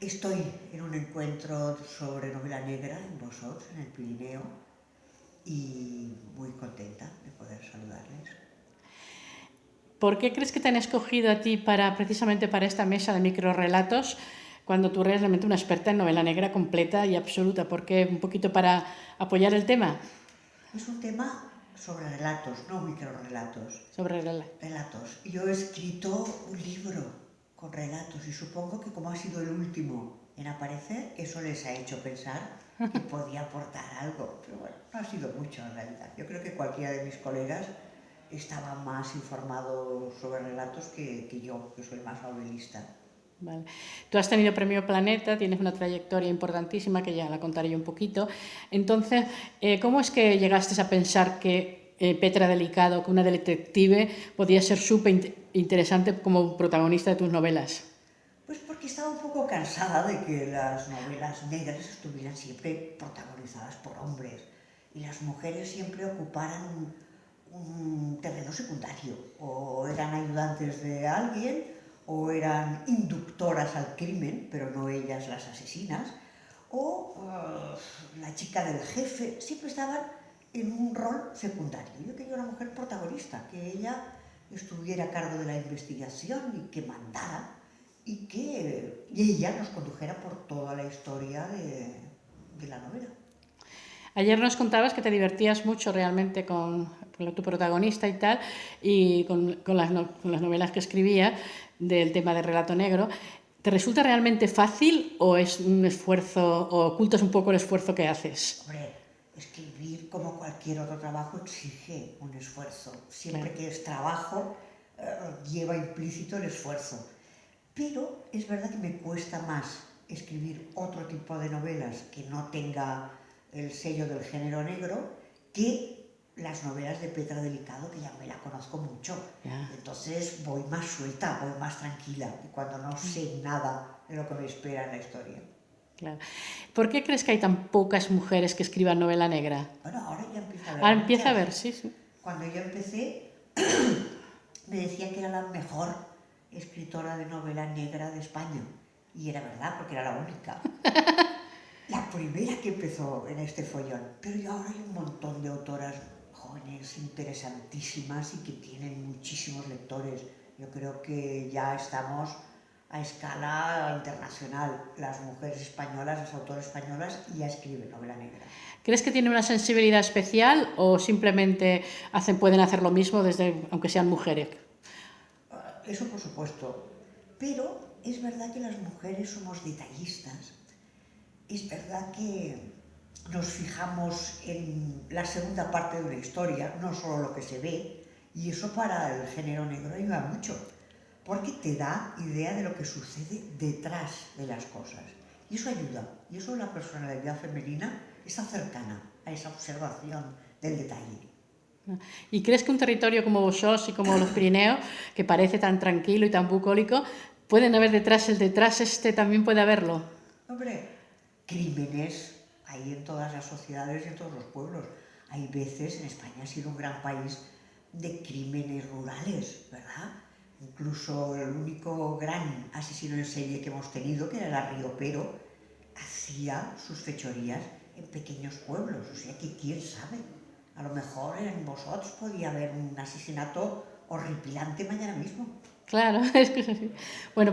Estoy en un encuentro sobre novela negra en Bossots, en el Pirineo, y muy contenta de poder saludarles. ¿Por qué crees que te han escogido a ti precisamente para esta mesa de microrrelatos cuando tú eres realmente una experta en novela negra completa y absoluta? ¿Por qué un poquito para apoyar el tema? Es un tema sobre relatos, no microrrelatos, Sobre relatos. Yo he escrito un libro con relatos y supongo que como ha sido el último en aparecer, eso les ha hecho pensar que podía aportar algo. Pero bueno, no ha sido mucho en realidad. Yo creo que cualquiera de mis colegas estaba más informado sobre relatos que yo, que soy más novelista. Vale. Tú has tenido Premio Planeta, tienes una trayectoria importantísima que ya la contaré yo un poquito. Entonces, ¿cómo es que llegaste a pensar que Petra Delicado, que una detective, podía ser súper interesante como protagonista de tus novelas? Pues porque estaba un poco cansada de que las novelas negras estuvieran siempre protagonizadas por hombres y las mujeres siempre ocuparan un terreno secundario, o eran ayudantes de alguien, o eran inductoras al crimen, pero no ellas las asesinas, o la chica del jefe, siempre estaban en un rol secundario. Yo quería una mujer protagonista, que ella estuviera a cargo de la investigación y que mandara y que ella nos condujera por toda la historia de la novela. Ayer nos contabas que te divertías mucho realmente con tu protagonista y tal, y con las novelas que escribía del tema de relato negro. ¿Te resulta realmente fácil o es un esfuerzo, o ocultas un poco el esfuerzo que haces? Hombre, escribir como cualquier otro trabajo exige un esfuerzo. Siempre Claro. que es trabajo, lleva implícito el esfuerzo. Pero es verdad que me cuesta más escribir otro tipo de novelas que no tenga el sello del género negro que las novelas de Petra Delicado, que ya me la conozco mucho. Ya. Entonces voy más suelta, voy más tranquila, y cuando no sé nada de lo que me espera en la historia. Claro. ¿Por qué crees que hay tan pocas mujeres que escriban novela negra? Bueno, ahora ya empieza a haber Ahora empieza a muchas. ver, sí, sí. Cuando yo empecé, me decían que era la mejor escritora de novela negra de España. Y era verdad, porque era la única. La primera que empezó en este follón. Pero ya ahora hay un montón de autoras jóvenes interesantísimas y que tienen muchísimos lectores. Yo creo que ya estamos a escala internacional. Las mujeres españolas, las autoras españolas ya escriben novela negra. ¿Crees que tienen una sensibilidad especial o simplemente pueden hacer lo mismo aunque sean mujeres? Eso por supuesto. Pero es verdad que las mujeres somos detallistas. Es verdad que nos fijamos en la segunda parte de una historia, no solo lo que se ve, y eso para el género negro ayuda mucho, porque te da idea de lo que sucede detrás de las cosas. Y eso ayuda, y eso la personalidad femenina está cercana a esa observación del detalle. ¿Y crees que un territorio como Bosós y como los Pirineos, que parece tan tranquilo y tan bucólico, pueden haber el detrás también puede haberlo? Hombre, crímenes hay en todas las sociedades y en todos los pueblos. Hay veces, en España ha sido un gran país de crímenes rurales, ¿verdad? Incluso el único gran asesino en serie que hemos tenido, que era el Arriopero, hacía sus fechorías en pequeños pueblos, o sea que quién sabe. A lo mejor en vosotros podía haber un asesinato horripilante mañana mismo. Claro, es que es así. Bueno,